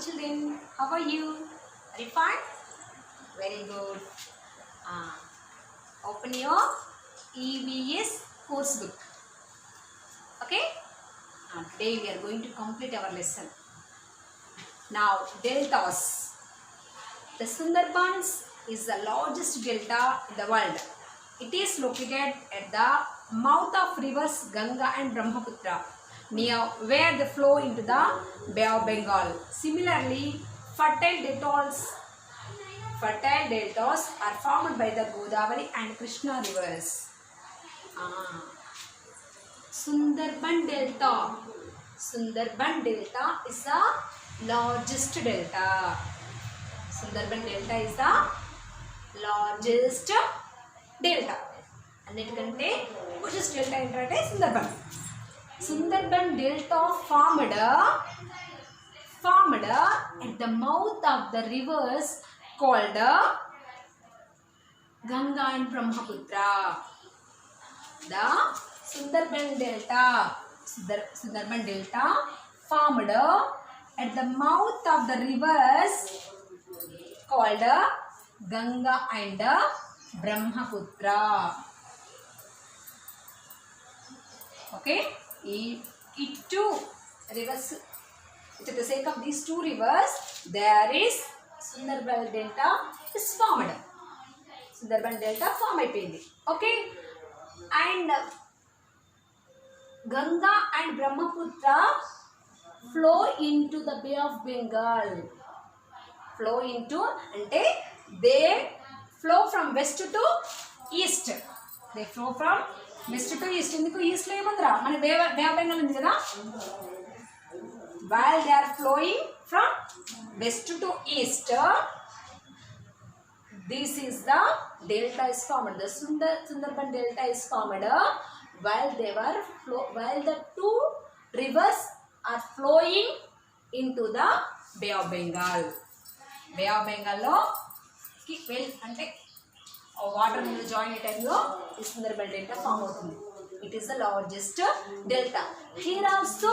children, how are you? Are you fine? Very good. Open your EVS course book. Okay? Today we are going to complete our lesson. Now, deltas. The Sundarbans is the largest delta in the world. It is located at the mouth of rivers Ganga and Brahmaputra, near where they flow into the Bay of Bengal. Similarly, fertile deltas are formed by the Godavari and Krishna rivers. Sundarban Delta. Sundarban Delta is the largest delta. Sundarban Delta is the largest delta. అన్నిటికంటే largest delta ఏంటంటే Sundarban. Sundarban Delta formed at the mouth of the rivers called Ganga and Brahmaputra. The Sundarban Delta formed at the mouth of the rivers called Ganga and Brahmaputra. Okay, it two rivers. To the sake of these two rivers, there is Sundarban Delta is formed. Sundarban Delta form అయిపోయింది. Okay, and Ganga and Brahmaputra flow into the Bay of Bengal. Flow into అంటే they flow from west to east. They flow from west to east. ఎందుకు east లో ఏముందిరా మన బే of Bengal ఉంది కదా. While they are flowing from west to east, this is the delta is formed. The Sundarban Delta is formed while the two rivers are flowing into the Bay of Bengal. Bay of Bengal lo అంటే water మీద join అయ్యే టైంలో ఈ Sundarban Delta form అవుతుంది. It is the largest delta. Here also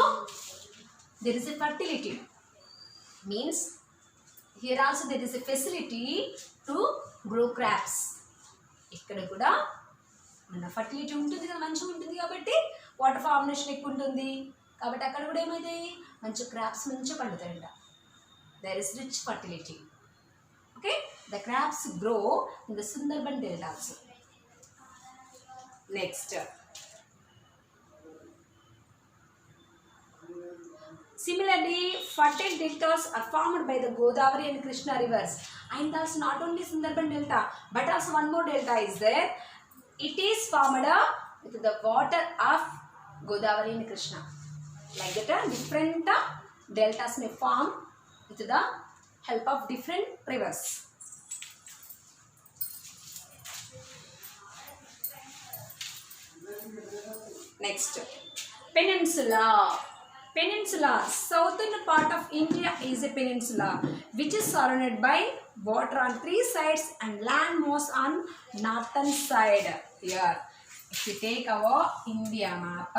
there is a fertility. Means here also there is a facility to grow crops. ఇక్కడ కూడా మన fertility ఉంటుంది కదా, మంచిగా ఉంటుంది కాబట్టి వాటర్ ఫార్మినేషన్ ఎక్కువ ఉంటుంది కాబట్టి అక్కడ కూడా ఏమైతాయి మంచి క్రాప్స్ మంచిగా పండుతాయంట. There is rich fertility. Okay, the crops grow in the Sundarban Delta also. Next, similarly, fertile deltas are formed by the Godavari and Krishna rivers. And also not only Sundarban Delta, but also one more delta is there. It is formed with the water of Godavari and Krishna. Like that, different deltas may form with the help of different rivers. Next, peninsula. Peninsula, southern part of India is a peninsula which is surrounded by water on three sides and land mass on northern side. Here, if you take our India map,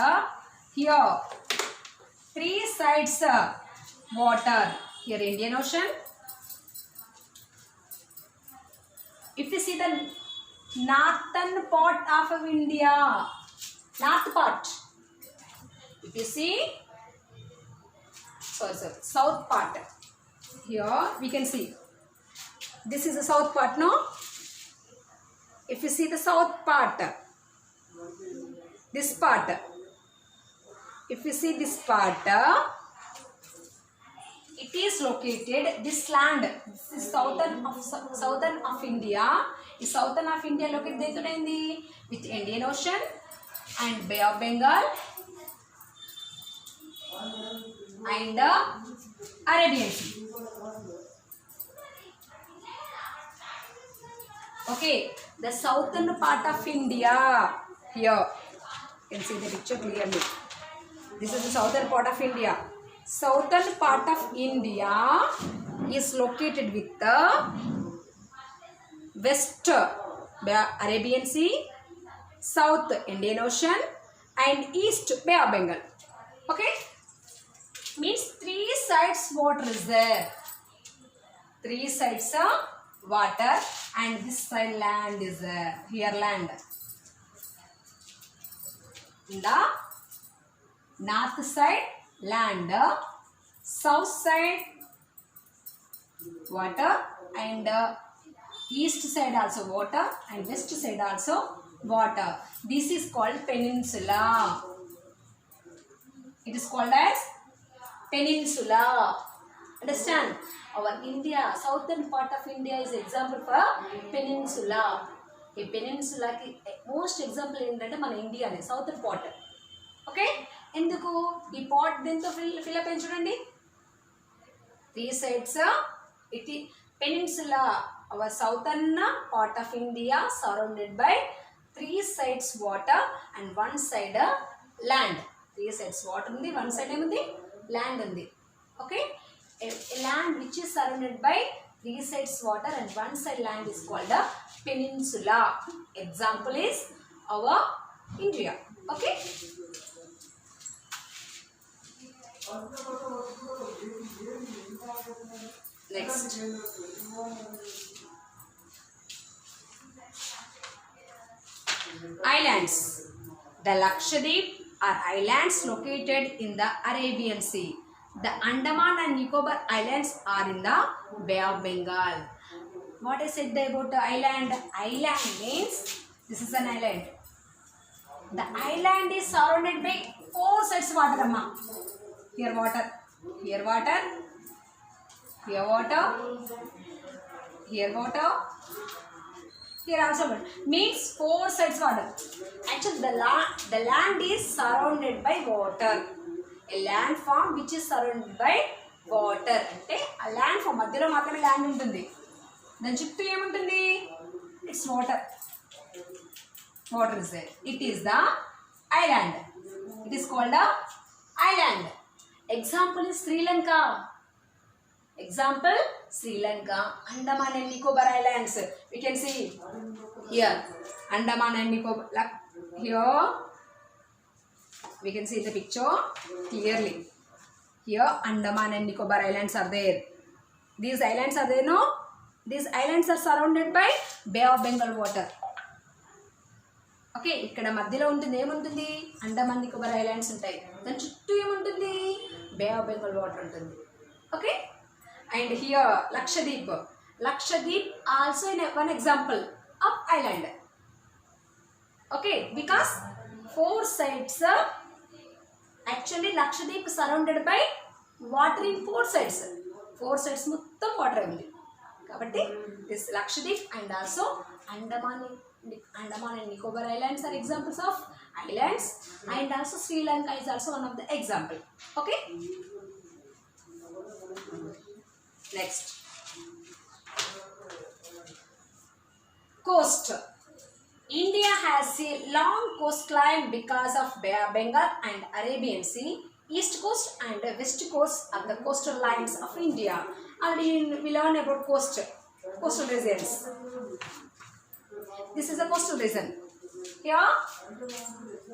here three sides water. Here Indian Ocean. If you see the northern part of India, north part. If you see south part, here we can see this is the south part. No, if you see the south part, this part, if you see this part, it is located, this land, this is southern of India. Is southern of India located with Indian Ocean and Bay of Bengal and Arabian Sea. Okay, the southern part of India, here you can see the picture clearly. This is the southern part of India. Southern part of India is located with the west Arabian Sea, south Indian Ocean and east Bay of Bengal. Okay, means three sides water is there. Three sides water and this side land is there. Here land. In the north side land, south side water and east side also water and west side also water. This is called peninsula. It is called as peninsula. Understand? Our India, southern part of India is example for peninsula. A peninsula ki most example ఏంటంటే మన ఇండియానే southern part. Okay, ఎందుకు ఈ part దీంతో fill up అయ్యి చూడండి. Three sides it is peninsula, our southern part of India surrounded by three sides water and one side land. Three sides water undi, one side emundi land undi. Okay, a land which is surrounded by three sides water and one side land is called a peninsula. Example is our India. Okay, next, islands. The Lakshadweep are islands located in the Arabian Sea. The Andaman and Nicobar Islands are in the Bay of Bengal. What I said about the island? Island means this is an island. The island is surrounded by four sides water. Amma. Here water, here water, here water, here water, here also water. Means four sides water. Actually, the land is surrounded by water. A landform which is surrounded by water. అంటే ఆ land form మధ్యలో మాత్రమే land ఉంటుంది. దాని చుట్టూ ఏముంటుంది? It's water. Water is there. It is the island. It is called the island. Example is Sri Lanka. Example, Sri Lanka, Andaman and Nicobar Islands. We can see here, Andaman and Nicobar. Here, we can see the picture clearly. Here, Andaman and Nicobar Islands are there. These islands are there, no? These islands are surrounded by Bay of Bengal water. Okay, ఇక్కడ మధ్యలో ఉంటుంది ఏముంటుంది? Andaman Nicobar islands ఉంటాయి. దాని చుట్టూ ఏముంటుంది? బే of Bengal water ఉంటుంది. Okay, and here Lakshadweep. Lakshadweep also in one example of island. Okay, because four sides actually Lakshadweep surrounded by water in four sides. Four sides మొత్తం వాటర్ ఉంది కాబట్టి this Lakshadweep and also Andaman and Nicobar Islands are examples of islands, and also Sri Lanka is also one of the example. Okay, next, coast. India has a long coastline because of Bay of Bengal and Arabian Sea. East coast and west coast are the coastal lines of India. Already we learn about coastal regions. This is a coastal region. Here,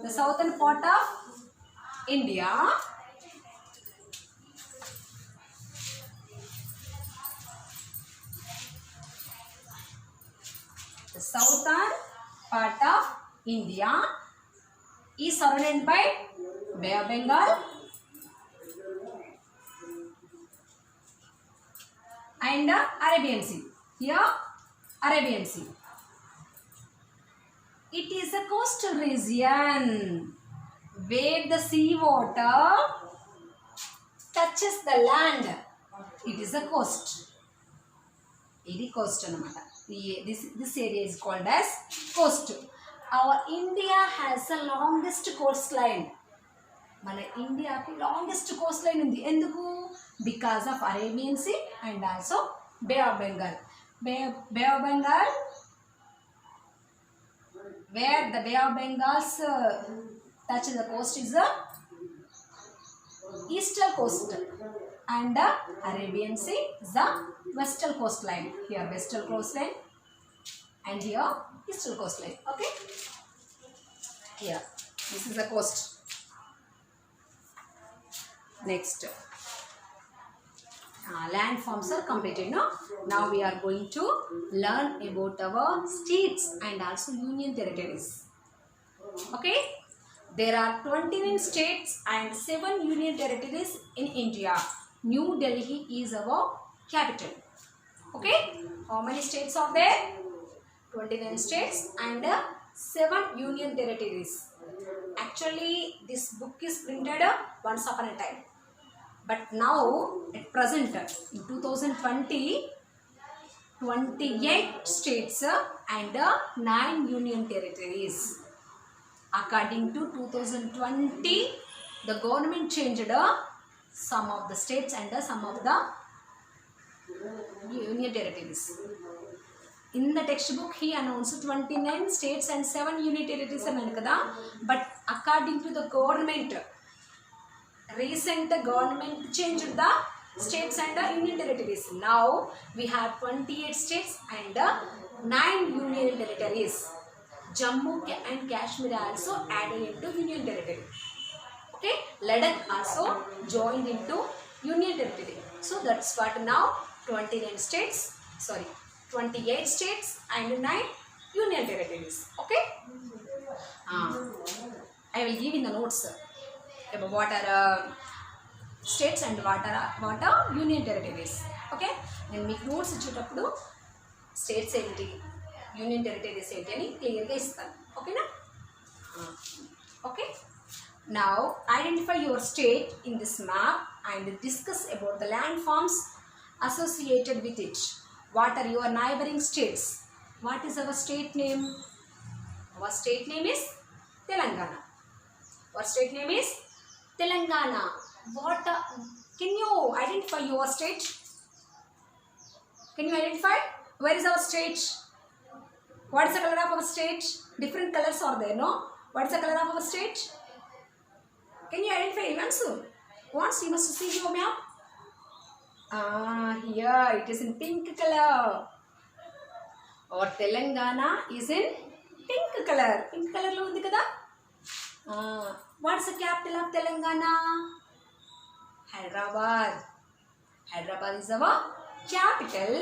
the southern part of India. The southern part of India is surrounded by Bay of Bengal and Arabian Sea. Here, Arabian Sea. It is a coastal region where the sea water touches the land. It is a coast. It is coast anamata. This area is called as coast. Our India has the longest coastline. Mana India ki longest coastline undi. Enduku? Because of Arabian Sea and also Bay of Bengal. Bay of Bengal, where the Bay of Bengal's touches the coast is the eastern coast and the Arabian Sea is the western coastline. Here western coastline and here eastern coastline. Okay, here this is the coast. Next, landforms are completed. No? Now we are going to learn about our states and also union territories. Okay, there are 29 states and 7 union territories in India. New Delhi is our capital. Okay, how many states are there? 29 states and 7 union territories. Actually this book is printed once upon a time, but now at present in 2020, 28 states and 9 union territories. According to 2020, the government changed some of the states and some of the union territories. In the textbook he announced 29 states and 7 union territories అన్నాను కదా, but according to the government, recent government changed the states and union territories. Now we have 28 states and 9 union territories. Jammu and Kashmir also added into union territory. Okay, Ladakh also joined into union territory. So that's what now 29 states, sorry, 28 states and 9 union territories. Okay, I will give in the notes about what are states and what are union territories. Okay, నేను మీకు notes ఇచ్చేటప్పుడు states ఏంటి union territories ఏంటి అని క్లియర్గా ఇస్తాను. ఓకేనా? Okay, now identify your state in this map and discuss about the land forms associated with it. What are your neighboring states? What is our state name? Our state name is Telangana. Our state name is Telangana. What can you identify your state? Can you identify where is our state? What is the color of our state? Different colors are there, no? What is the color of our state? Can you identify once you must see your map. Here it is in pink color. Or Telangana is in pink color. Pink color lo undi kada. What is the capital of Telangana? Hyderabad. Hyderabad is our capital.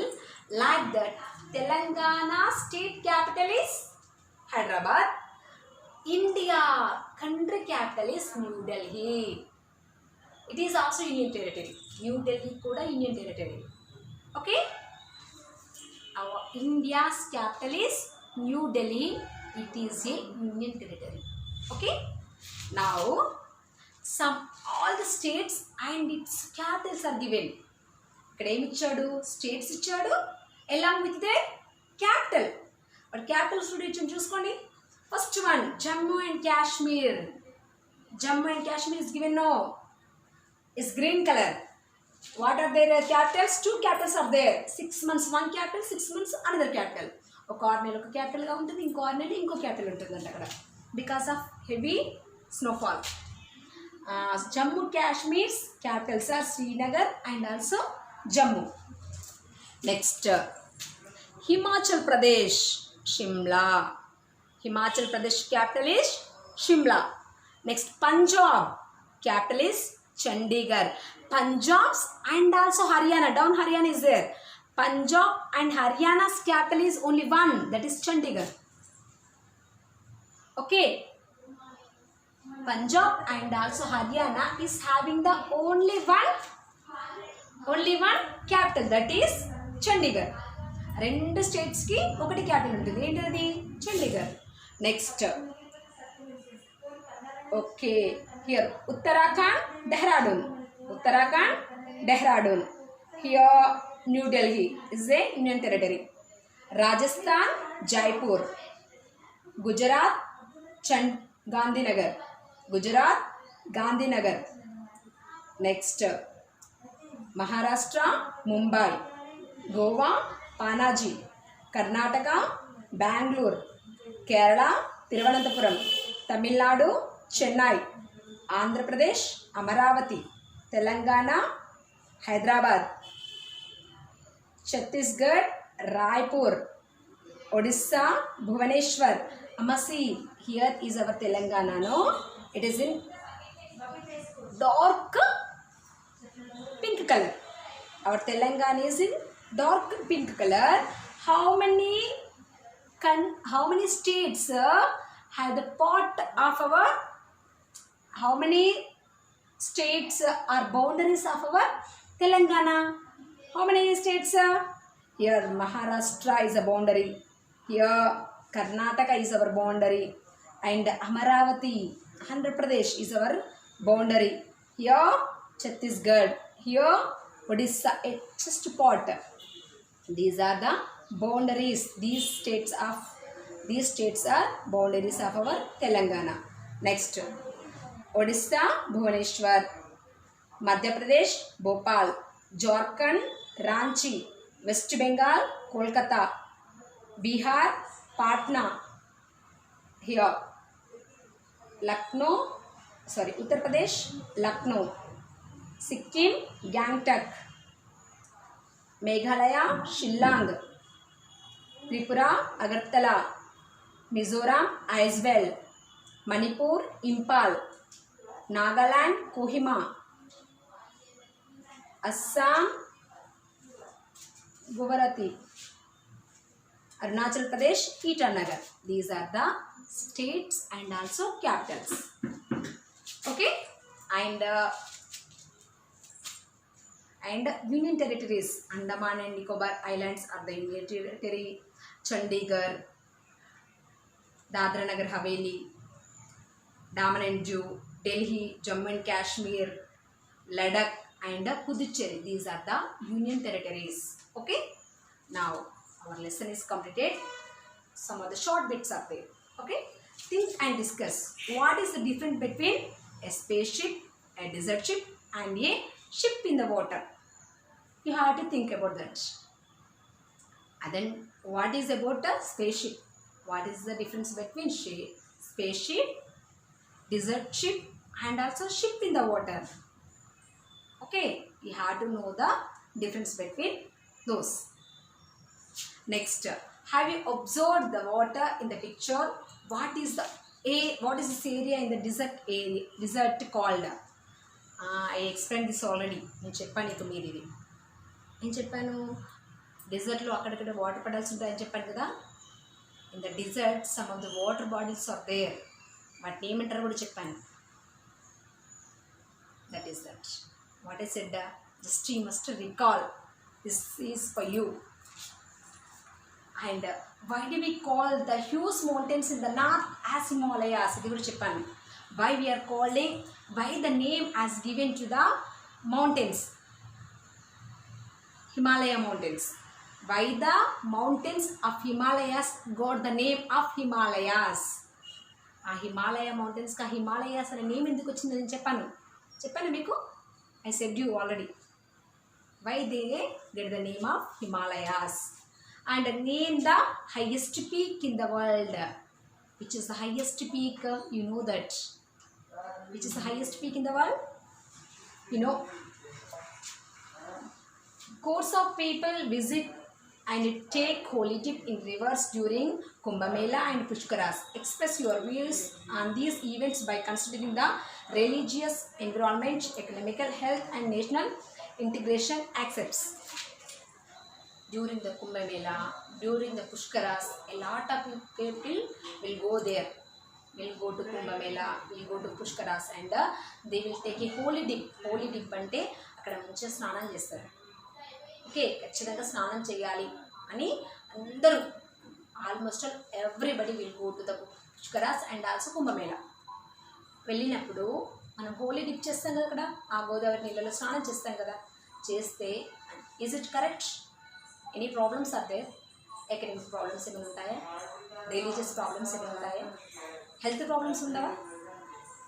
Like that, Telangana state capital is Hyderabad. India country capital is New Delhi. It is also union territory. New Delhi kuda union territory. Okay, our India's capital is New Delhi. It is a union territory. Okay, now all the states and its capitals are given. ఇక్కడ ఏమి ఇచ్చాడు? States ఇచ్చాడు along with their capital. but capital students చూసుకోండి. First one Jammu and Kashmir. Jammu and Kashmir is given, no, is green color. What are their capitals? 2 capitals are there. 6 months one capital, 6 months another capital. ఒక corner ఒక capital గా ఉంటుంది, ఇంకో corner ఇంకో capital ఉంటుందంట అక్కడ because of heavy snowfall. Jammu Kashmir's capitals are Srinagar and also Jammu. Next Himachal Pradesh, Shimla. Himachal Pradesh capital is Shimla. Next Punjab capital is Chandigarh. Punjab's and also Haryana, down Haryana is there. Punjab and Haryana's capital is only one, that is Chandigarh. Okay, Punjab and also Haryana is having the only one capital, that is Chandigarh. రెండు states కి ఒకటి capital ఉంటుంది, ఏంటది? Chandigarh. Next okay, here Uttarakhand, Dehradun. Uttarakhand, Dehradun. Here New Delhi is a union territory. Rajasthan, Jaipur. Gujarat, Gandhinagar. Gujarat, Gandhinagar. Next Maharashtra, Mumbai. Goa, Panaji. Karnataka, Bangalore. Kerala, Thiruvananthapuram. Tamil Nadu, Chennai. Andhra Pradesh, Amaravati. Telangana, Hyderabad. Chhattisgarh, Raipur. Odisha, Bhubaneswar. Amasi, here is our Telangana, no? It is in dark pink color. Our Telangana is in dark pink color. How many states have the part of our, how many states are boundaries of our Telangana? How many states? Here Maharashtra is a boundary. Here Karnataka is our boundary. And Amaravati, Andhra Pradesh is our boundary. Here Chhattisgarh. Here Odisha, a just part. These are the boundaries. These states are boundaries of our Telangana. Next, Odisha, Bhubaneswar. Madhya Pradesh, Bhopal. Jharkhand, Ranchi. West Bengal, Kolkata. Bihar, Patna. Here Uttar Pradesh, Lucknow. Sikkim, Gangtok. Meghalaya, Shillong. Tripura, Agartala. Mizoram, Aizawl. Manipur, Impal. Nagaland, Kohima. Assam, Guwahati. Arunachal Pradesh, Itanagar. These are the states and also capitals. Okay, and union territories. Andaman and Nicobar Islands are the union territory. Chandigarh, Dadra Nagar Haveli, Daman and Diu, Delhi, Jammu and Kashmir, Ladakh and Puducherry. These are the union territories. Okay, now our lesson is completed. Some of the short bits are there. Okay, think and discuss. What is the difference between a spaceship, a desert ship and a ship in the water? You have to think about that. And then what is about a spaceship? What is the difference between spaceship, desert ship and also ship in the water? Okay, you have to know the difference between those. Next, have you observed the water in the picture? What is this area in the desert called? I explained this already. నేను చెప్పాను ఇక మీరు ఇది నేను చెప్పాను డెజర్ట్లో అక్కడక్కడ water పడాల్సి ఉంటాయని చెప్పాను కదా. In the desert some of the water bodies are there. వాటిని ఏమంటారు కూడా చెప్పాను. That is that. What I said, just you must recall. This is for you. And why do we call the huge mountains in the north as Himalayas? ఇది కూడా చెప్పాను. Why the name as given to the mountains, Himalaya mountains. Why the mountains of Himalayas got the name of Himalayas? ఆ హిమాలయ మౌంటైన్స్కి ఆ హిమాలయాస్ అనే name ఎందుకు వచ్చిందని చెప్పాను మీకు. I said you already. Why they get the name of Himalayas? And name the highest peak in the world. Which is the highest peak? You know that. Which is the highest peak in the world? You know. Crores of people visit and take holy dip in rivers during Kumbh Mela and Pushkaras. Express your views on these events by considering the religious, environment, economical, health and national integration aspects. During the Kumbh Mela, during the Pushkaras, a lot of people will go there. Will go to Kumbh Mela, will go to Pushkaras and they will take a holy dip. Holy dip అంటే అక్కడ మంచిగా స్నానం చేస్తారు. Okay, ఖచ్చితంగా స్నానం చేయాలి అని అందరూ, almost everybody will go to the Pushkaras and also Kumbh Mela. వెళ్ళినప్పుడు మనం హోలీ డిప్ చేస్తాం కదా, అక్కడ ఆ గోదావరి నీళ్ళలో స్నానం చేస్తాం కదా. చేస్తే is it correct? Any problems are there? Economic problems ఏమైనా ఉంటాయా? రిలీజియస్ ప్రాబ్లమ్స్ ఏమైనా ఉంటాయా? హెల్త్ ప్రాబ్లమ్స్ ఉండవా?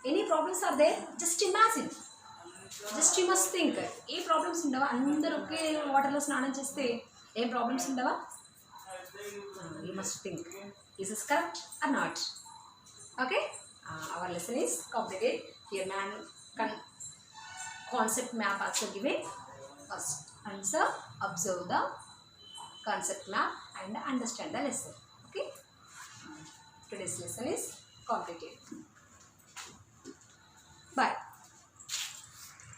Any problems are there? Just imagine, just you must think. ఏ ప్రాబ్లమ్స్ ఉండవా? అందరూ ఒకే వాటర్లో స్నానం చేస్తే ఏం ప్రాబ్లమ్స్ ఉండవా? You must think, is is correct or not? Okay, our lesson is completed. Here concept map also given. First answer, observe the concept map and understand the lesson. Okay, today's lesson is completed. Bye.